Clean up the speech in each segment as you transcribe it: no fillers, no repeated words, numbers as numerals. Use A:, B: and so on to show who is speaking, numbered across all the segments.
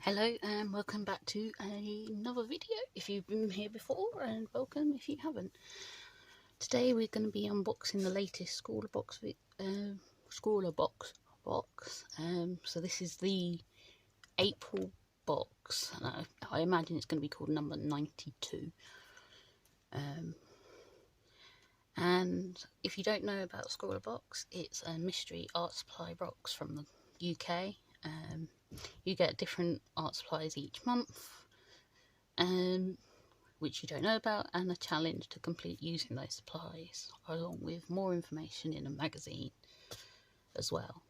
A: Hello and welcome back to another video if you've been here before, and welcome if you haven't. Today we're going to be unboxing the latest Scrawlrbox box. So this is the April box. I imagine it's going to be called number 92. And if you don't know about Scrawlrbox, it's a mystery art supply box from the UK. You get different art supplies each month, which you don't know about, and a challenge to complete using those supplies, along with more information in a magazine as well.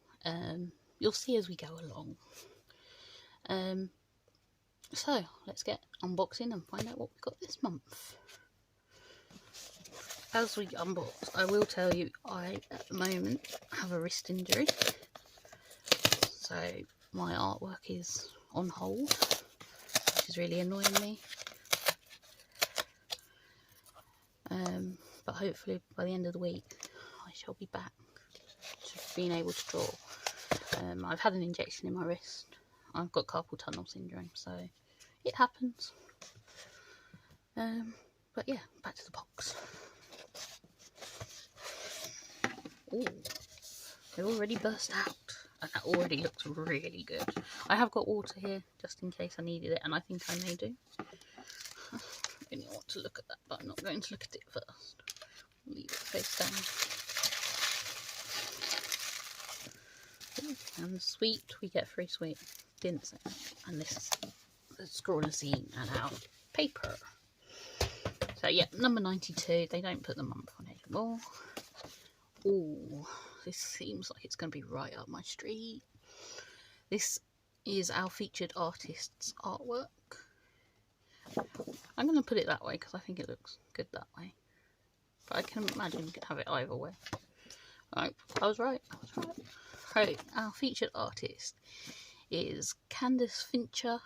A: You'll see as we go along. So let's get unboxing and find out what we've got this month. As we unbox, I will tell you I at the moment have a wrist injury, so my artwork is on hold, which is really annoying me. But hopefully by the end of the week I shall be back to being able to draw. I've had an injection in my wrist. I've got carpal tunnel syndrome, so it happens. But yeah, back to the box. Ooh, they already burst out. And that already looks really good. I have got water here just in case I needed it, and I think I may do. I really want to look at that, but I'm not going to look at it first. Leave it face down. And the sweet, we get free sweet. Didn't say that. And this is the Scrawler zine and our paper. So yeah, number 92. They don't put the month on anymore. Ooh, this seems like it's going to be right up my street. This is our featured artist's artwork. I'm going to put it that way because I think it looks good that way. But I can imagine you could have it either way. Right, I was right. Right, our featured artist is Candice Fincher.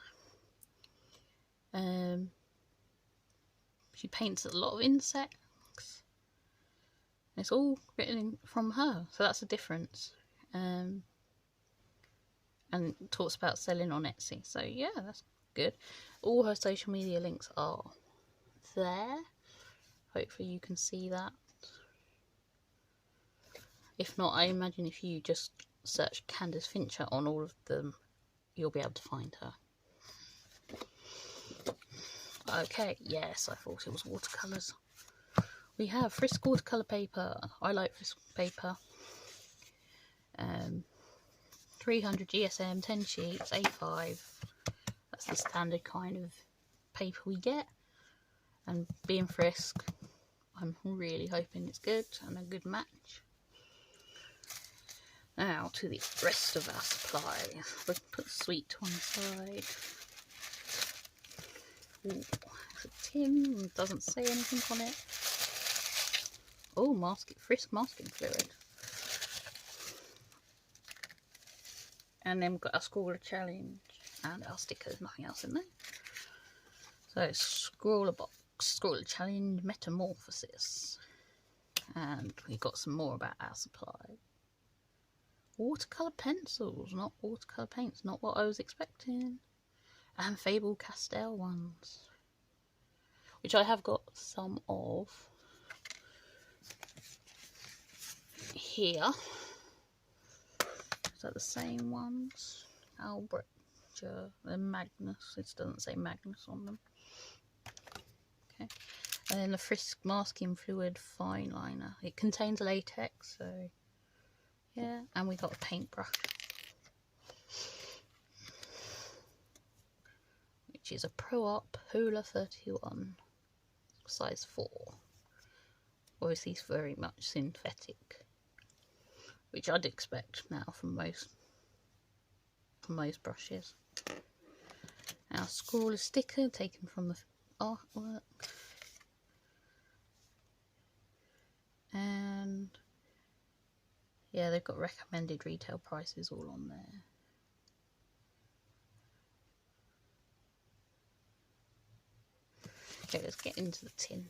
A: She paints a lot of insects. It's all written from her, so that's a difference. And talks about selling on Etsy, so yeah, that's good. All her social media links are there. Hopefully you can see that. If not, I imagine if you just search Candice Fincher on all of them, you'll be able to find her. Okay, yes, I thought it was watercolours. We have Frisk watercolour paper. I like Frisk paper. 300 GSM, 10 sheets, A5. That's the standard kind of paper we get. And being Frisk, I'm really hoping it's good and a good match. Now to the rest of our supplies. We'll put the sweet to one side. Ooh, it's a tin. Doesn't say anything on it. Oh, Frisk masking fluid. And then we've got our Scrawler challenge and our stickers, nothing else in there. So Scrawlrbox, Scrawler challenge, metamorphosis. And we've got some more about our supply. Watercolour pencils, not watercolour paints, not what I was expecting. And Faber-Castell ones, which I have got some of. Here, is that the same ones? Albrecht, the Magnus. It doesn't say Magnus on them. Okay, and then the Frisk masking fluid fine liner. It contains latex, so yeah. And we got a paintbrush, which is a Pro Art Polar 31, size 4. Obviously, it's very much synthetic, which I'd expect now from most brushes. Our Scrawler sticker taken from the artwork, and yeah, they've got recommended retail prices all on there. Okay, let's get into the tin.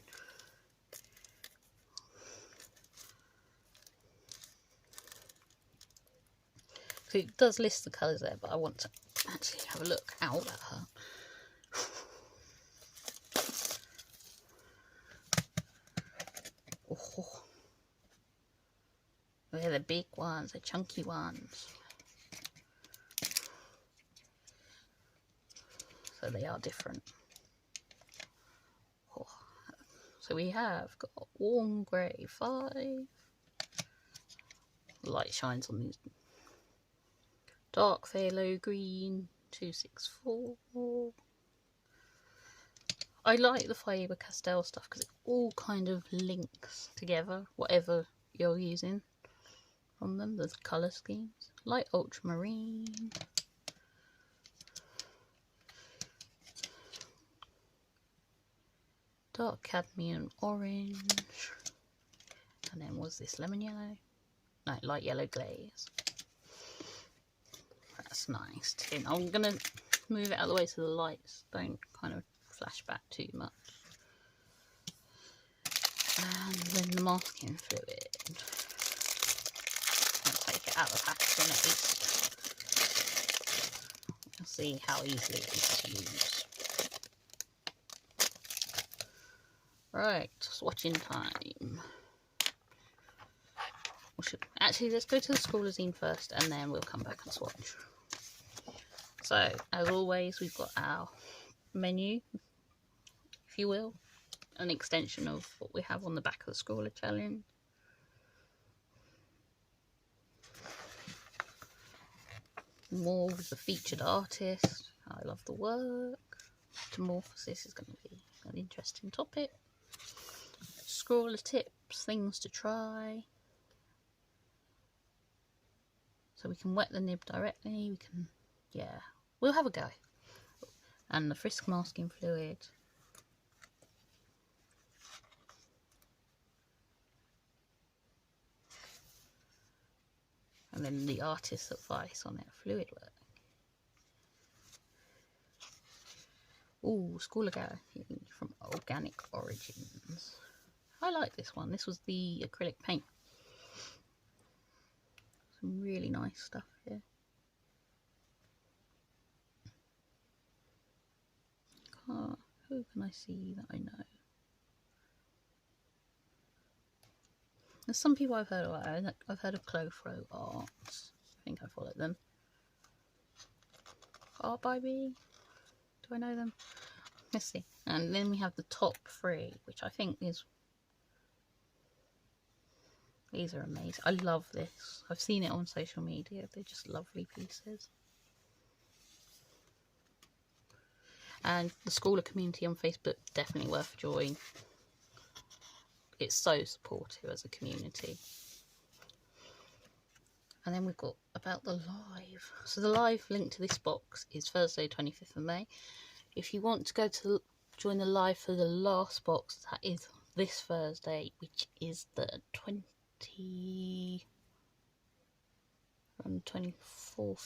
A: So it does list the colours there, but I want to actually have a look out at her. Oh, they're the big ones, the chunky ones. So they are different. Oh. So we have got warm grey 5. Light shines on these. Dark phthalo green 264. I like the Faber-Castell stuff because it all kind of links together, whatever you're using from them, the colour schemes. Light ultramarine. Dark cadmium orange. And then was this lemon yellow? No, light yellow glaze. That's nice too. I'm going to move it out of the way so the lights don't kind of flash back too much. And then the masking fluid. I'll take it out of the packaging at least. You'll see how easily it is to use. Right, swatching time. Actually, let's go to the Scrawlrbox first and then we'll come back and swatch. So, as always, we've got our menu, if you will, an extension of what we have on the back of the Scrawlr Challenge. More with the featured artist. I love the work. Metamorphosis is going to be an interesting topic. Scrawlr tips, things to try. So we can wet the nib directly, we can, yeah, we'll have a go. And the Frisk masking fluid. And then the artist's advice on their fluid work. Ooh, Scrawlrbox from Organic Origins. I like this one. This was the acrylic paint. Some really nice stuff here. Who can I see that I know? There's some people I've heard of. I've heard of Clofro Arts. I think I followed them. Art by Me. Do I know them? Let's see. And then we have the top 3, which I think is... These are amazing. I love this. I've seen it on social media. They're just lovely pieces. And the Scrawlr community on Facebook, definitely worth a join. It's so supportive as a community. And then we've got about the live. So the live link to this box is Thursday 25th of May. If you want to go to join the live for the last box, that is this Thursday, which is the 24th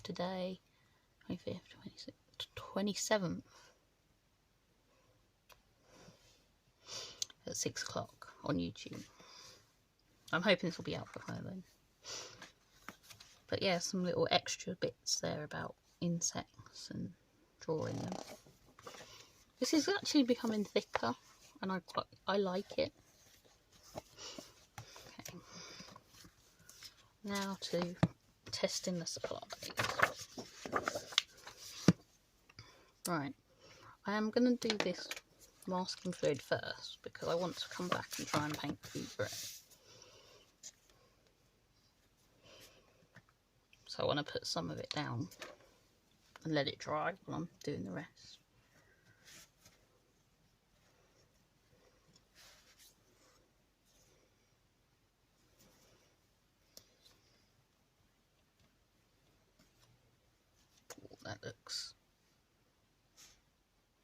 A: today, 25th, 26th, 27th at 6 o'clock on YouTube. I'm hoping this will be out before then. But yeah, some little extra bits there about insects and drawing them. This is actually becoming thicker and I like it. Okay. Now to testing the supplies. Right, I am going to do this masking fluid first because I want to come back and try and paint food grey. So I want to put some of it down and let it dry while I'm doing the rest.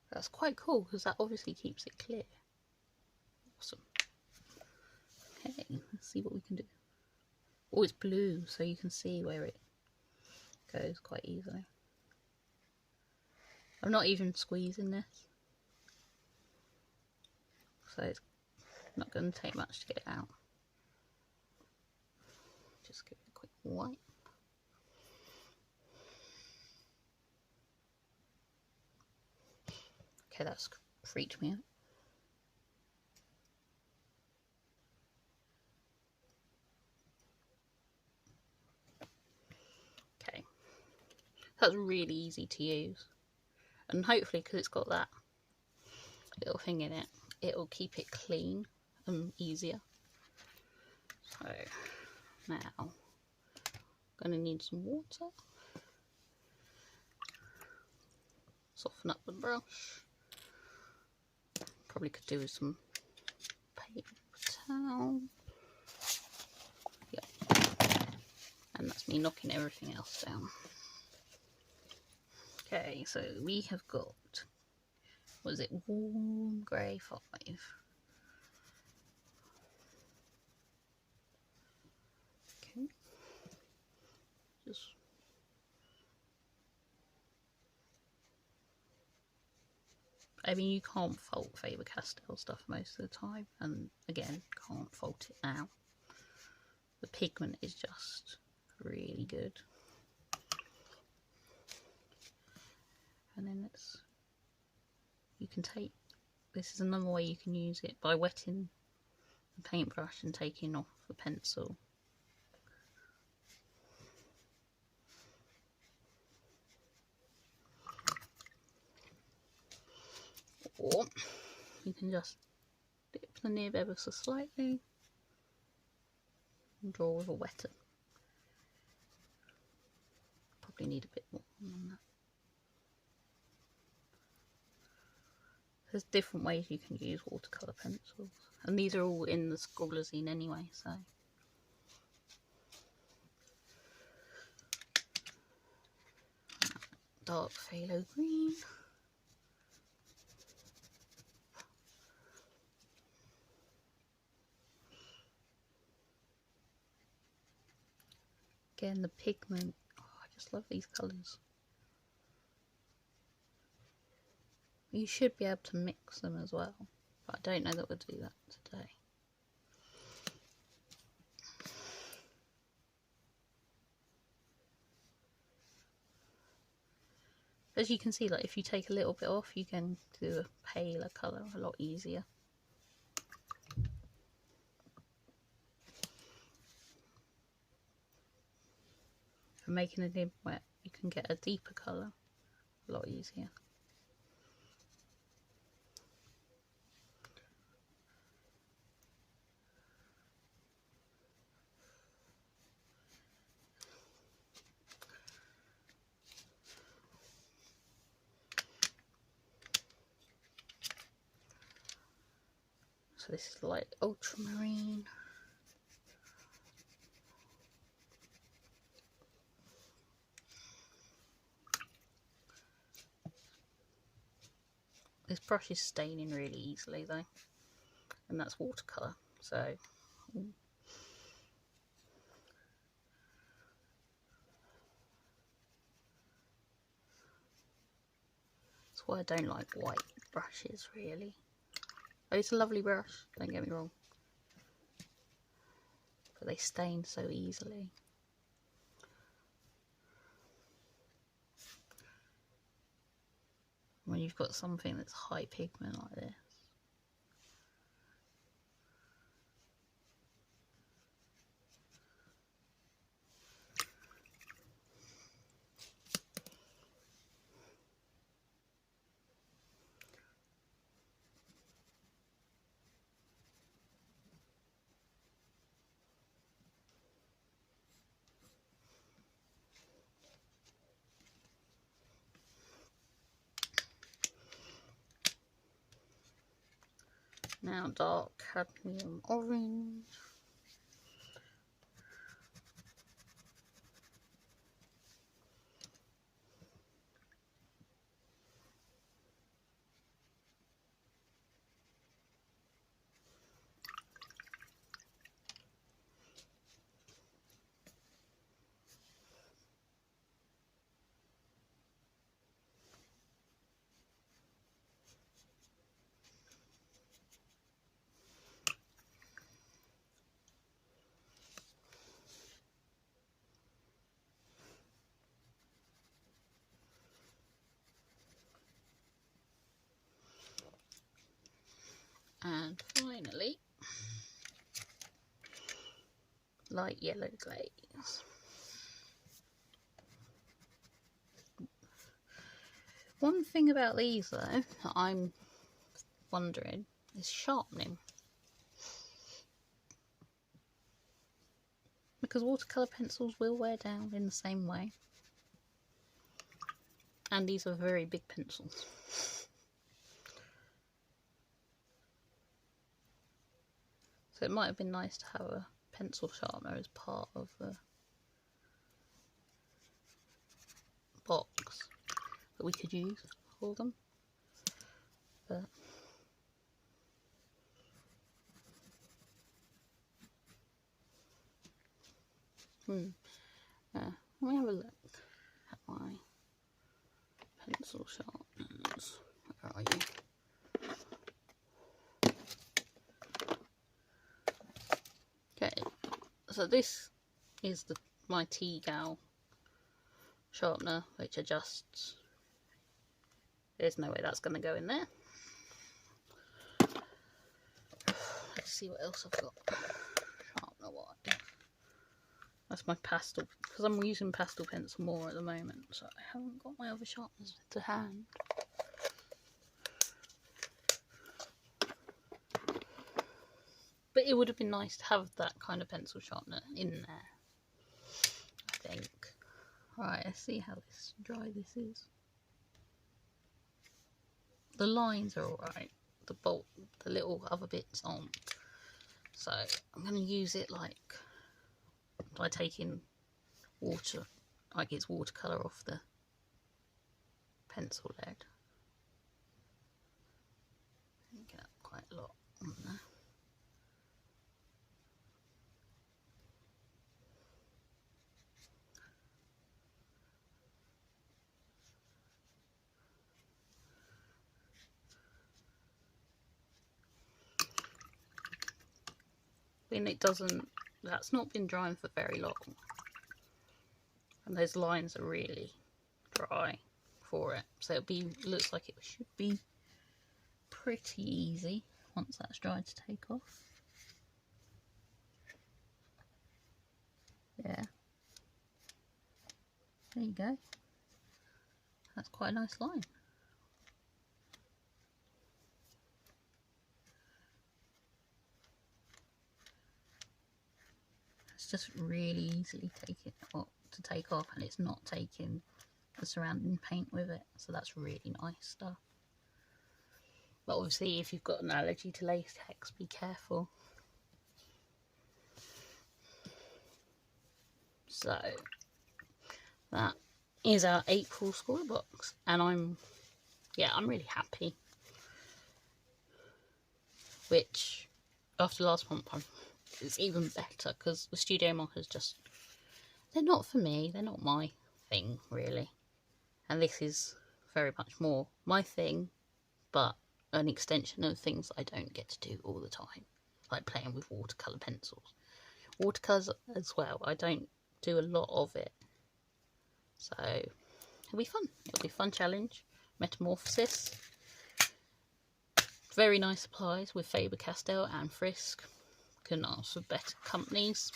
A: That's quite cool because that obviously keeps it clear. Awesome. Okay, let's see what we can do. Oh, it's blue, so you can see where it goes quite easily. I'm not even squeezing this, so it's not going to take much to get it out. Just give it a quick wipe. Okay, that's freaked me out. Okay, that's really easy to use, and hopefully because it's got that little thing in it, it'll keep it clean and easier. So now I'm going to need some water, soften up the brush. Probably could do with some paper towel. Yep. And that's me knocking everything else down. Okay, so we have got, was it warm grey 5? Okay. Just I mean, you can't fault Faber-Castell stuff most of the time, and again, can't fault it now. The pigment is just really good. And then you can take, this is another way you can use it, by wetting the paintbrush and taking off the pencil. Or you can just dip the nib ever so slightly and draw with a wetter. Probably need a bit more than that. There's different ways you can use watercolour pencils, and these are all in the Scrawlrbox anyway, so. Dark phthalo green. Again, the pigment, oh, I just love these colours. You should be able to mix them as well, but I don't know that we'll do that today. As you can see, like if you take a little bit off, you can do a paler colour a lot easier. And making a nib wet, you can get a deeper colour a lot easier. So this is like ultramarine. This brush is staining really easily though, and that's watercolour, so that's why I don't like white brushes really. Oh, it's a lovely brush, don't get me wrong, but they stain so easily. When you've got something that's high pigment like this. Now dark cadmium orange. light yellow glaze. One thing about these though that I'm wondering is sharpening. Because watercolour pencils will wear down in the same way. And these are very big pencils. So it might have been nice to have a pencil sharpener as part of the box that we could use for them. But let me have a look at my pencil sharpeners. Where are you? Okay, so this is my T-Gal sharpener, which adjusts. There's no way that's going to go in there. Let's see what else I've got sharpener wise. That's my pastel, because I'm using pastel pencil more at the moment, so I haven't got my other sharpeners to hand. But it would have been nice to have that kind of pencil sharpener in there, I think. Alright, let's see how dry this is. The lines are alright, the little other bits aren't. So I'm going to use it like by taking water, like it's watercolour off the pencil lead. Get quite a lot on there. And it doesn't, that's not been drying for very long, and those lines are really dry for it, so looks like it should be pretty easy once that's dried to take off. Yeah, there you go, that's quite a nice line. It's just really easily to take off, and it's not taking the surrounding paint with it, so that's really nice stuff. But obviously if you've got an allergy to latex, be careful. So that is our April Scrawlrbox, and I'm really happy, which after last month it's even better, because the studio markers they're not for me, they're not my thing really, and this is very much more my thing, but an extension of things I don't get to do all the time, like playing with watercolour pencils. Watercolours as well, I don't do a lot of it, so it'll be fun. It'll be a fun challenge. Metamorphosis, very nice supplies with Faber-Castell and Frisk. Couldn't ask for better companies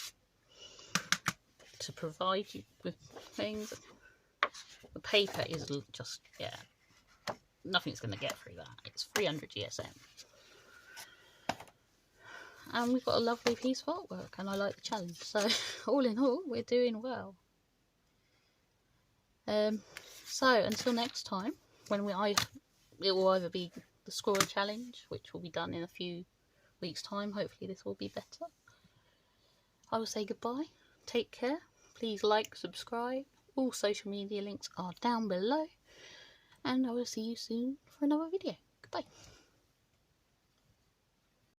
A: to provide you with things. The paper is just, yeah, nothing's going to get through that. It's 300 GSM. And we've got a lovely piece of artwork, and I like the challenge. So all in all, we're doing well. So until next time, when it will either be the Scroll Challenge, which will be done in a few weeks' time. Hopefully this will be better. I will say goodbye. Take care. Please like, subscribe. All social media links are down below. And I will see you soon for another video. Goodbye.